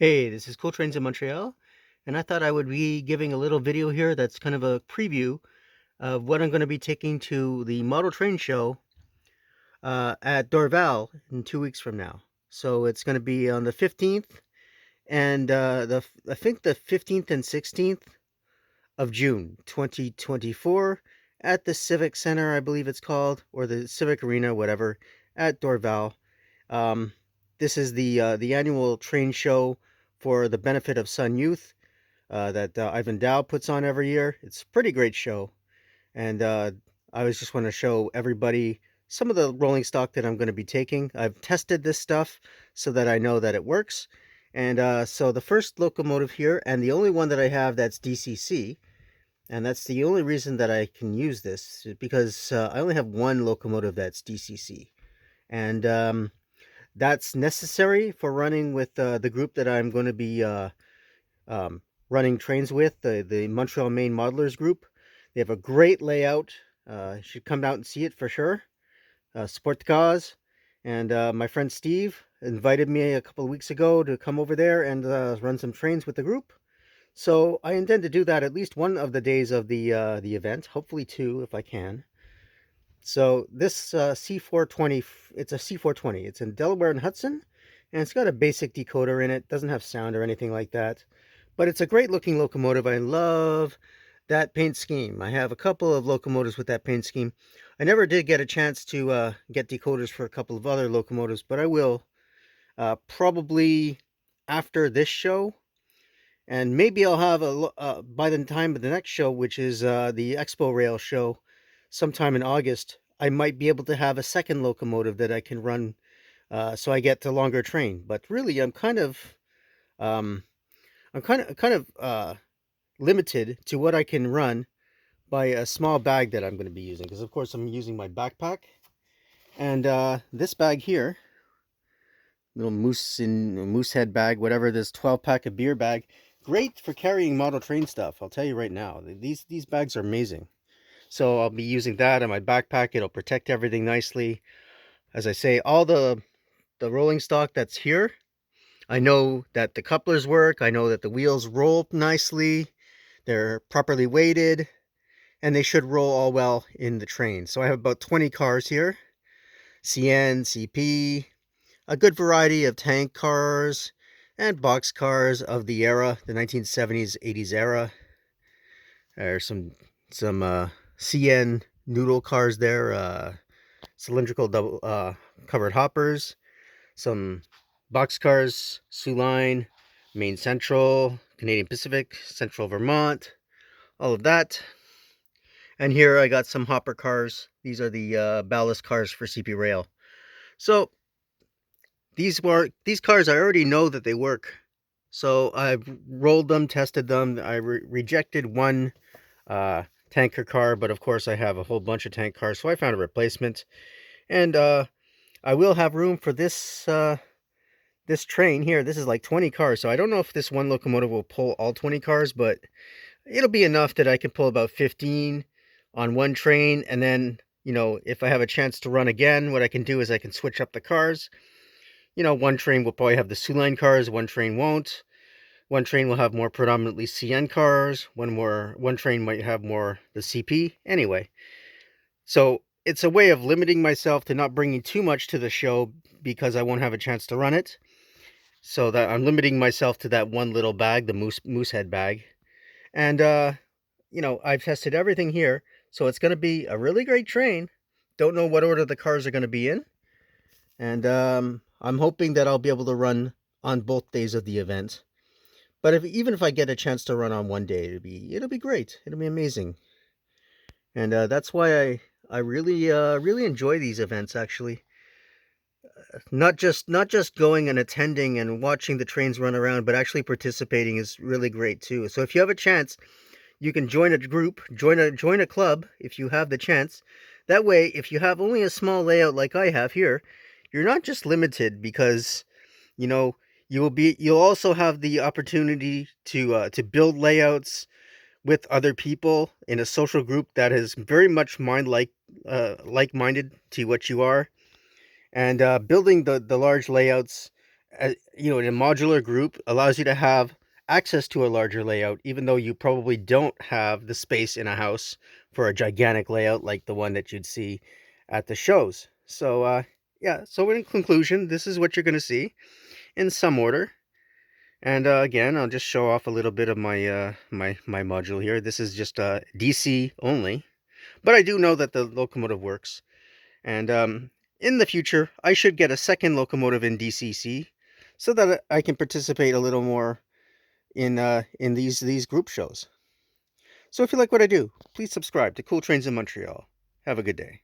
Hey, this is Cool Trains in Montreal, and I thought I would be giving a little video here that's kind of a preview of what I'm going to be taking to the model train show at Dorval in 2 weeks from now. So it's going to be on the 15th and I think the 15th and 16th of June 2024 at the Civic Center, I believe it's called, or the Civic Arena, whatever, at Dorval. Um, this is the annual train show for the benefit of Sun Youth that Ivan Dow puts on every year. It's a pretty great show, and I was just want to show everybody some of the rolling stock that I'm going to be taking. I've tested this stuff so that I know that it works, and so the first locomotive here, and the only one that I have that's DCC, and that's the only reason that I can use this, because I only have one locomotive that's DCC, and that's necessary for running with the group that I'm going to be um, running trains with, the Montreal Main Modelers group. They have a great layout. You should come out and see it for sure. Support the cause. And my friend Steve invited me a couple of weeks ago to come over there and run some trains with the group. So I intend to do that at least one of the days of the event, hopefully two if I can. So this C420, it's a C420. It's in Delaware and Hudson, and it's got a basic decoder in it. Doesn't have sound or anything like that. But it's a great looking locomotive. I love that paint scheme. I have a couple of locomotives with that paint scheme. I never did get a chance to get decoders for a couple of other locomotives, but I will probably after this show. And maybe I'll have by the time of the next show, which is the Expo Rail show, sometime in August, I might be able to have a second locomotive that I can run, so I get to longer train. But really, um, I'm kind of limited to what I can run by a small bag that I'm going to be using, because of course I'm using my backpack, and this bag here, little moose head bag, whatever, this 12-pack of beer bag, great for carrying model train stuff. I'll tell you right now, these bags are amazing. So I'll be using that in my backpack. It'll protect everything nicely. As I say, all the rolling stock that's here, I know that the couplers work. I know that the wheels roll nicely. They're properly weighted, and they should roll all well in the train. So I have about 20 cars here. CN, CP, a good variety of tank cars and box cars of the era, the 1970s, 80s era. There's some CN noodle cars there, cylindrical double covered hoppers, some box cars, Sioux Line, Maine Central, Canadian Pacific, Central Vermont, all of that. And here I got some hopper cars. These are the ballast cars for CP Rail. So these cars, I already know that they work. So I've rolled them, tested them. I rejected one tanker car, but of course I have a whole bunch of tank cars, so I found a replacement. And I will have room for this train here. This is like 20 cars, so I don't know if this one locomotive will pull all 20 cars, but it'll be enough that I can pull about 15 on one train. And then, if I have a chance to run again, what I can do is I can switch up the cars. One train will probably have the Sioux Line cars, one train won't. One train will have more predominantly CN cars. One train might have more the CP. Anyway, so it's a way of limiting myself to not bringing too much to the show because I won't have a chance to run it. So that I'm limiting myself to that one little bag, the moose head bag. And I've tested everything here, so it's going to be a really great train. Don't know what order the cars are going to be in, and I'm hoping that I'll be able to run on both days of the event. But even if I get a chance to run on one day, it'll be great. It'll be amazing, and that's why I really enjoy these events. Actually, not just going and attending and watching the trains run around, but actually participating is really great too. So if you have a chance, you can join a group, join a club if you have the chance. That way, if you have only a small layout like I have here, you're not just limited because you'll also have the opportunity to build layouts with other people in a social group that is very much like-minded to what you are, and building the large layouts you know, in a modular group allows you to have access to a larger layout, even though you probably don't have the space in a house for a gigantic layout like the one that you'd see at the shows. So, yeah, so in conclusion, this is what you're going to see in some order. And again, I'll just show off a little bit of my my module here. This is just DC only, but I do know that the locomotive works. And in the future, I should get a second locomotive in DCC so that I can participate a little more in these group shows. So if you like what I do, please subscribe to Cool Trains in Montreal. Have a good day.